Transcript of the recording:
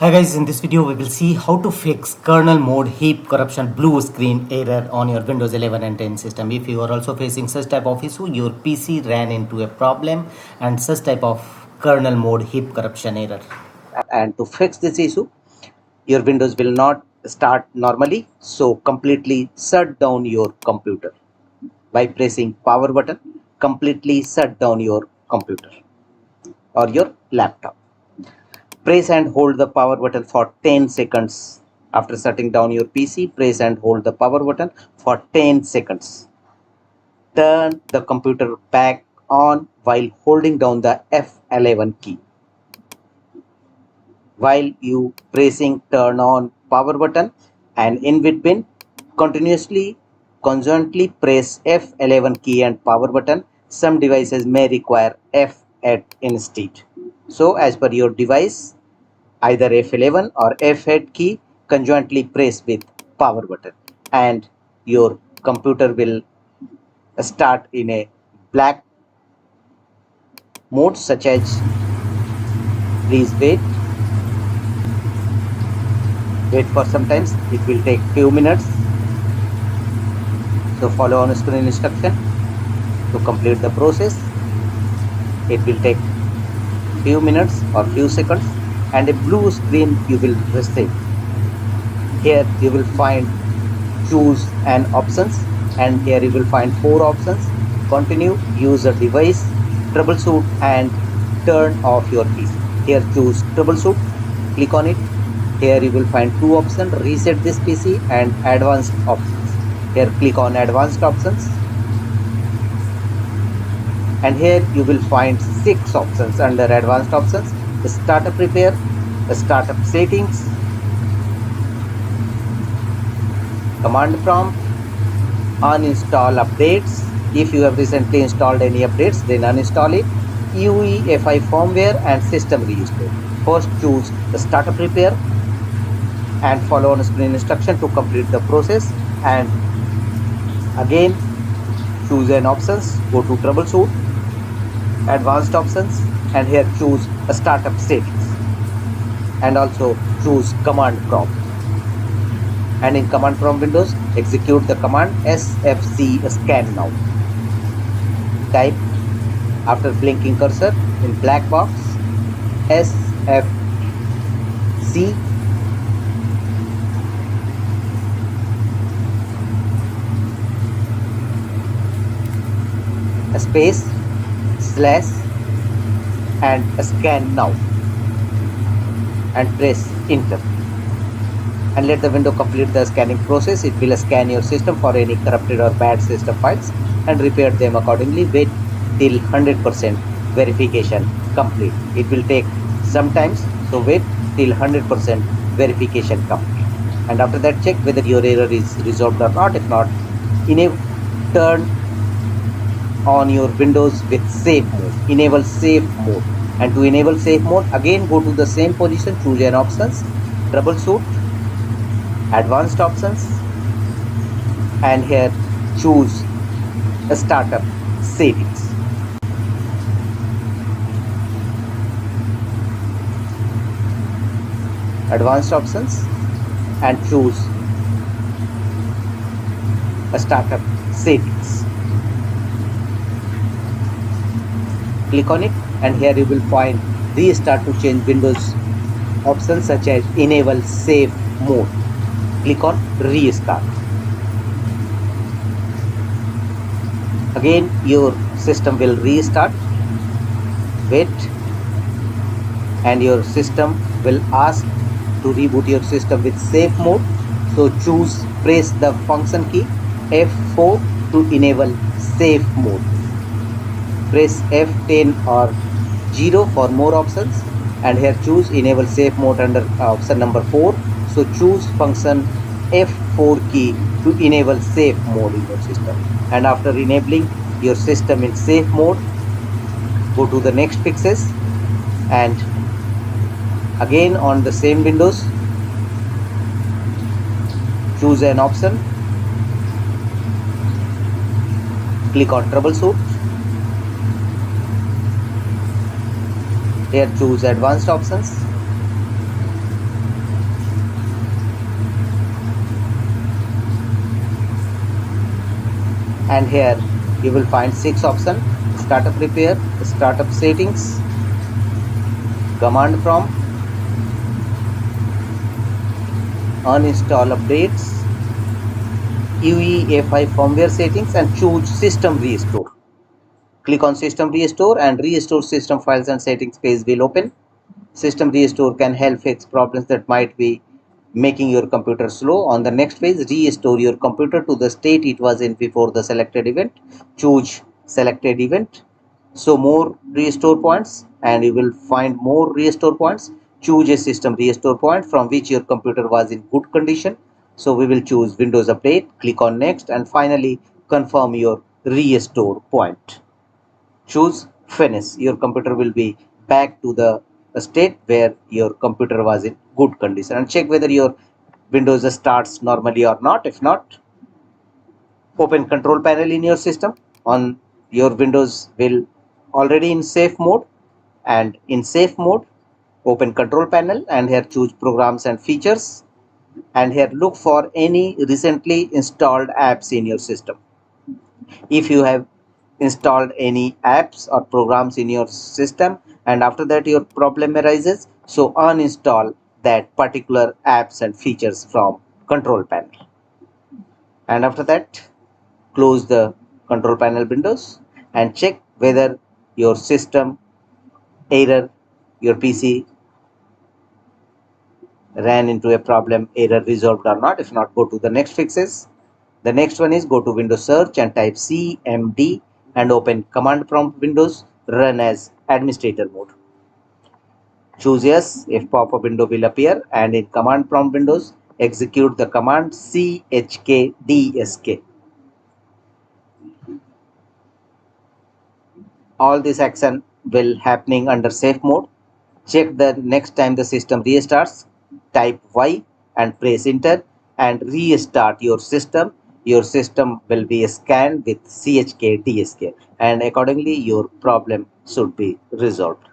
Hi guys, in this video we will see how to fix kernel mode heap corruption blue screen error on your Windows 11 and 10 system. If you are also facing such type of issue, your PC ran into a problem and such type of kernel mode heap corruption error. And to fix this issue, your Windows will not start normally, so completely shut down your computer by pressing power button. Completely shut down your computer or your laptop. Press and hold the power button for 10 seconds. After shutting down your PC, press and hold the power button for 10 seconds. Turn the computer back on while holding down the F11 key. While you pressing turn on power button and in between continuously conjointly press F11 key and power button. Some devices may require F8 instead. So as per your device, either F11 or F8 key conjointly press with power button and your computer will start in a black mode such as please wait for some times. It will take few minutes, so follow on screen instruction to complete the process. It will take few minutes or few seconds and a blue screen you will receive. Here you will find choose an options and here you will find 4 options: continue, use a device, troubleshoot and turn off your PC. Here choose troubleshoot, click on it. Here you will find 2 options: reset this PC and advanced options. Here click on advanced options and here you will find 6 options under advanced options: startup repair, startup settings, command prompt, uninstall updates. If you have recently installed any updates, then uninstall it, UEFI firmware and system restore. First choose the startup repair and follow on screen instruction to complete the process, and again choose an options, go to troubleshoot, advanced options and here choose a startup settings and also choose command prompt, and in command prompt windows execute the command SFC scan now. Type after blinking cursor in black box SFC space slash and scan now and press enter and let the window complete the scanning process. It will scan your system for any corrupted or bad system files and repair them accordingly. Wait till 100% verification complete. It will take some time, so wait till 100% verification complete, and after that check whether your error is resolved or not. If not, turn on your Windows with safe mode, enable safe mode, and to enable safe mode again go to the same position, choose an options, troubleshoot, advanced options and here choose a startup settings. Advanced options and choose a startup settings. Click on it and here you will find restart to change Windows options such as enable safe mode. Click on restart. Again your system will restart. Wait and your system will ask to reboot your system with safe mode, so press the function key F4 to enable safe mode. Press F10 or 0 for more options and here choose enable safe mode under option number 4. So choose function F4 key to enable safe mode in your system, and after enabling your system in safe mode go to the next fixes and again on the same Windows choose an option, click on troubleshoot. Here choose advanced options and here you will find 6 options: startup repair, startup settings, command prompt, uninstall updates, UEFI firmware settings, and choose system restore. Click on system restore and restore system files and settings page will open. System restore can help fix problems that might be making your computer slow. On the next page, restore your computer to the state it was in before the selected event. Choose selected event. So more restore points and you will find more restore points. Choose a system restore point from which your computer was in good condition. So we will choose Windows Update, click on next, and finally confirm your restore point. Choose finish. Your computer will be back to the state where your computer was in good condition, and check whether your Windows starts normally or not. If not, open control panel in your system. On your Windows will already in safe mode, and in safe mode open control panel and here choose programs and features, and here look for any recently installed apps in your system. If you have installed any apps or programs in your system and after that your problem arises, so uninstall that particular apps and features from control panel, and after that close the control panel windows and check whether your system error, your PC ran into a problem error resolved or not. If not, go to the next fixes. The next one is go to Windows search and type CMD and open command prompt Windows, run as administrator mode. Choose yes if pop-up window will appear, and in command prompt Windows execute the command chkdsk. All this action will happening under safe mode. Check the next time the system restarts, type Y and press enter and restart your system. Your system will be scanned with chkdsk and accordingly your problem should be resolved.